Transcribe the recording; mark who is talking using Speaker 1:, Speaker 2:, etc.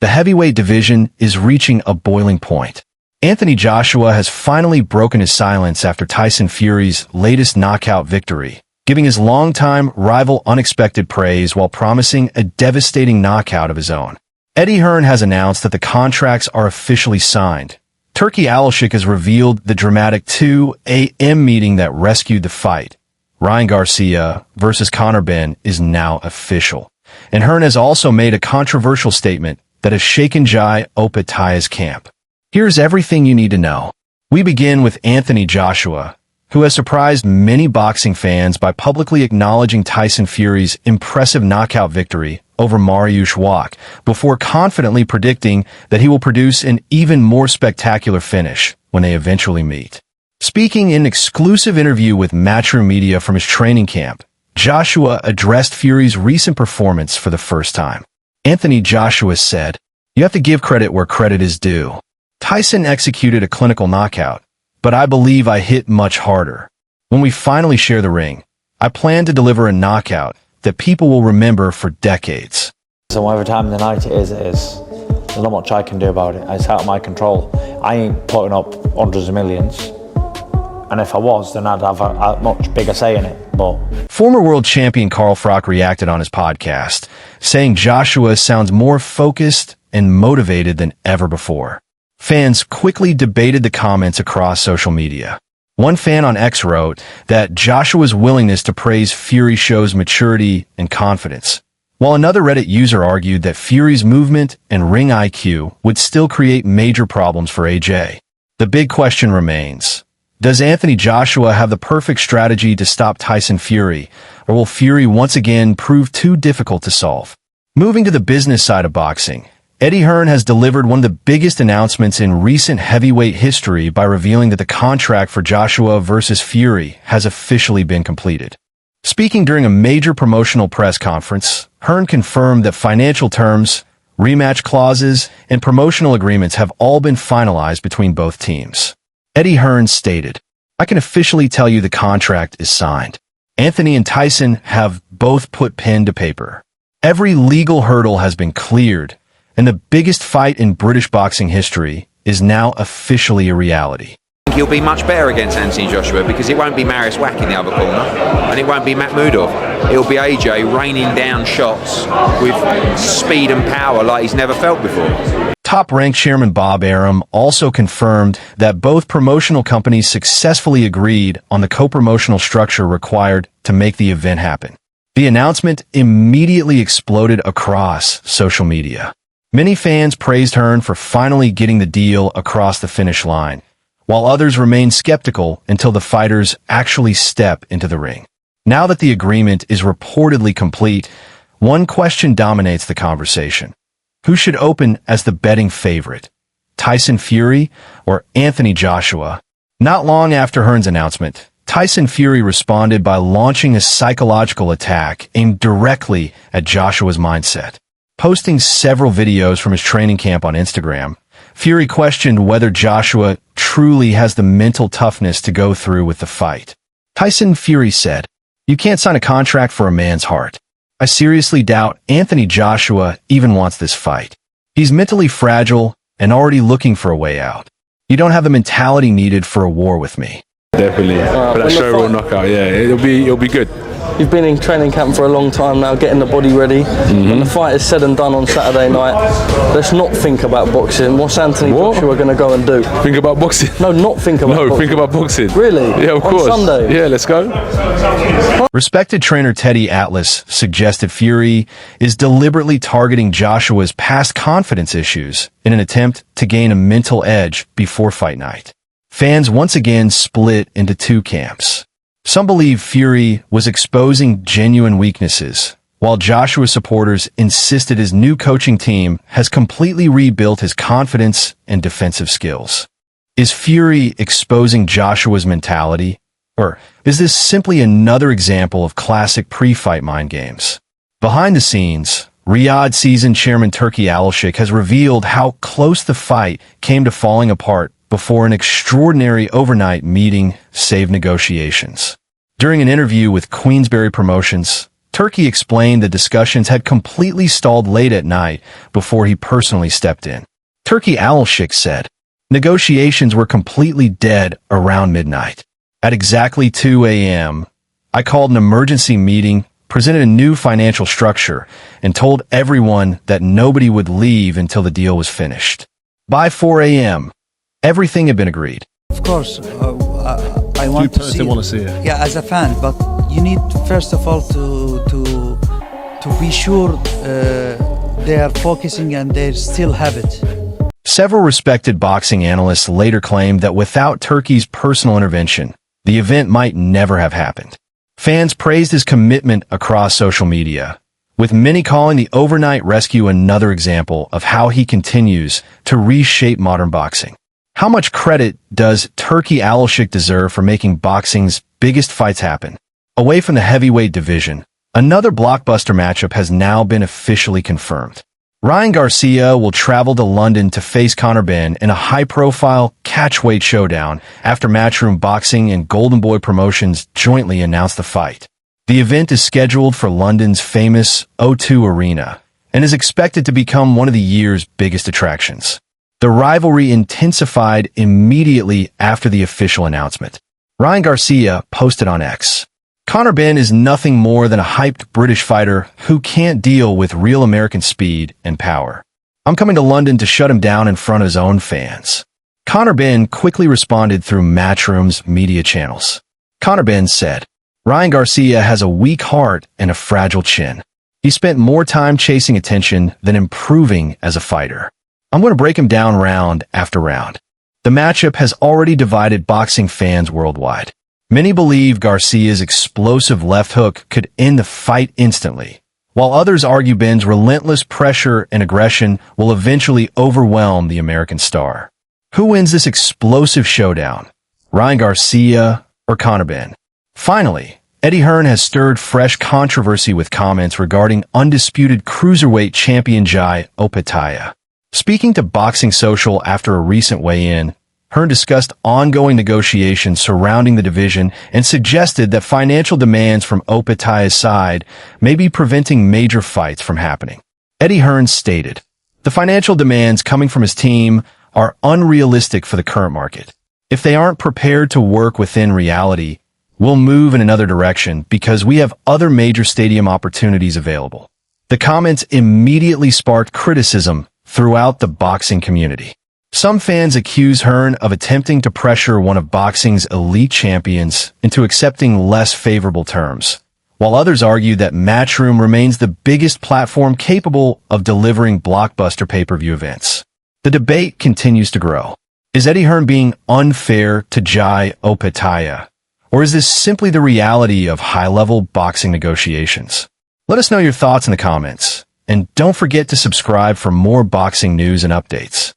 Speaker 1: The heavyweight division is reaching a boiling point. Anthony Joshua has finally broken his silence after Tyson Fury's latest knockout victory, giving his longtime rival unexpected praise while promising a devastating knockout of his own. Eddie Hearn has announced that the contracts are officially signed. Turki Alashikh has revealed the dramatic 2 a.m. meeting that rescued the fight. Ryan Garcia versus Conor Benn is now official. And Hearn has also made a controversial statement that has shaken Jai Opetaia's camp. Here's everything you need to know. We begin with Anthony Joshua, who has surprised many boxing fans by publicly acknowledging Tyson Fury's impressive knockout victory over Mariusz Wach before confidently predicting that he will produce an even more spectacular finish when they eventually meet. Speaking in an exclusive interview with Matchroom Media from his training camp, Joshua addressed Fury's recent performance for the first time. Anthony Joshua said, "You have to give credit where credit is due. Tyson executed a clinical knockout, but I believe I hit much harder. When we finally share the ring, I plan to deliver a knockout that people will remember for decades."
Speaker 2: So whatever time of the night it is, there's not much I can do about it. It's out of my control. I ain't putting up hundreds of millions. And if I was, then I'd have a much bigger say in it. But
Speaker 1: former world champion Carl Froch reacted on his podcast, saying Joshua sounds more focused and motivated than ever before. Fans quickly debated the comments across social media. One fan on X wrote that Joshua's willingness to praise Fury shows maturity and confidence, while another Reddit user argued that Fury's movement and ring IQ would still create major problems for AJ. The big question remains: does Anthony Joshua have the perfect strategy to stop Tyson Fury, or will Fury once again prove too difficult to solve? Moving to the business side of boxing, Eddie Hearn has delivered one of the biggest announcements in recent heavyweight history by revealing that the contract for Joshua versus Fury has officially been completed. Speaking during a major promotional press conference, Hearn confirmed that financial terms, rematch clauses, and promotional agreements have all been finalized between both teams. Eddie Hearn stated, "I can officially tell you the contract is signed. Anthony and Tyson have both put pen to paper. Every legal hurdle has been cleared, and the biggest fight in British boxing history is now officially a reality."
Speaker 3: He'll be much better against Anthony Joshua because it won't be Mariusz Wach in the other corner, and it won't be Makhmudov. It'll be AJ raining down shots with speed and power like he's never felt before.
Speaker 1: Top-ranked chairman Bob Arum also confirmed that both promotional companies successfully agreed on the co-promotional structure required to make the event happen. The announcement immediately exploded across social media. Many fans praised Hearn for finally getting the deal across the finish line, while others remained skeptical until the fighters actually step into the ring. Now that the agreement is reportedly complete, one question dominates the conversation. Who should open as the betting favorite? Tyson Fury or Anthony Joshua? Not long after Hearn's announcement, Tyson Fury responded by launching a psychological attack aimed directly at Joshua's mindset. Posting several videos from his training camp on Instagram, Fury questioned whether Joshua truly has the mental toughness to go through with the fight. Tyson Fury said, "You can't sign a contract for a man's heart. I seriously doubt Anthony Joshua even wants this fight. He's mentally fragile and already looking for a way out. You don't have the mentality needed for a war with me."
Speaker 4: Definitely, for that showroom knockout, yeah, it'll be good.
Speaker 5: You've been in training camp for a long time now, getting the body ready. When the fight is said and done on Saturday night, let's not think about boxing. What's Anthony Joshua going to go and do?
Speaker 4: Think about boxing?
Speaker 5: No, not think about boxing.
Speaker 4: No, think about boxing.
Speaker 5: Really?
Speaker 4: Yeah, of course.
Speaker 5: On Sunday?
Speaker 4: Yeah, let's go.
Speaker 1: Respected trainer Teddy Atlas suggested Fury is deliberately targeting Joshua's past confidence issues in an attempt to gain a mental edge before fight night. Fans once again split into two camps. Some believe Fury was exposing genuine weaknesses, while Joshua supporters insisted his new coaching team has completely rebuilt his confidence and defensive skills. Is Fury exposing Joshua's mentality, or is this simply another example of classic pre-fight mind games? Behind the scenes, Riyadh season chairman Turki Alashikh has revealed how close the fight came to falling apart before an extraordinary overnight meeting saved negotiations. During an interview with Queensberry Promotions, Turki explained the discussions had completely stalled late at night before he personally stepped in. Turki Alashikh said, "Negotiations were completely dead around midnight. At exactly 2 a.m., I called an emergency meeting, presented a new financial structure, and told everyone that nobody would leave until the deal was finished. By 4 a.m., everything had been agreed."
Speaker 6: Of course, I want to see it. Yeah, as a fan, but you need first of all to be sure they are focusing and they still have it.
Speaker 1: Several respected boxing analysts later claimed that without Turki's personal intervention, the event might never have happened. Fans praised his commitment across social media, with many calling the overnight rescue another example of how he continues to reshape modern boxing. How much credit does Turki Alashikh deserve for making boxing's biggest fights happen? Away from the heavyweight division, another blockbuster matchup has now been officially confirmed. Ryan Garcia will travel to London to face Conor Benn in a high-profile catchweight showdown after Matchroom Boxing and Golden Boy Promotions jointly announced the fight. The event is scheduled for London's famous O2 Arena and is expected to become one of the year's biggest attractions. The rivalry intensified immediately after the official announcement. Ryan Garcia posted on X, "Conor Benn is nothing more than a hyped British fighter who can't deal with real American speed and power. I'm coming to London to shut him down in front of his own fans." Conor Benn quickly responded through Matchroom's media channels. Conor Benn said, "Ryan Garcia has a weak heart and a fragile chin. He spent more time chasing attention than improving as a fighter. I'm going to break him down round after round." The matchup has already divided boxing fans worldwide. Many believe Garcia's explosive left hook could end the fight instantly, while others argue Benn's relentless pressure and aggression will eventually overwhelm the American star. Who wins this explosive showdown? Ryan Garcia or Conor Benn? Finally, Eddie Hearn has stirred fresh controversy with comments regarding undisputed cruiserweight champion Jai Opetaia. Speaking to Boxing Social after a recent weigh-in, Hearn discussed ongoing negotiations surrounding the division and suggested that financial demands from Opetaia's side may be preventing major fights from happening. Eddie Hearn stated, "The financial demands coming from his team are unrealistic for the current market. If they aren't prepared to work within reality, we'll move in another direction because we have other major stadium opportunities available." The comments immediately sparked criticism throughout the boxing community. Some fans accuse Hearn of attempting to pressure one of boxing's elite champions into accepting less favorable terms, while others argue that Matchroom remains the biggest platform capable of delivering blockbuster pay-per-view events. The debate continues to grow. Is Eddie Hearn being unfair to Jai Opetaia? Or is this simply the reality of high-level boxing negotiations? Let us know your thoughts in the comments. And don't forget to subscribe for more boxing news and updates.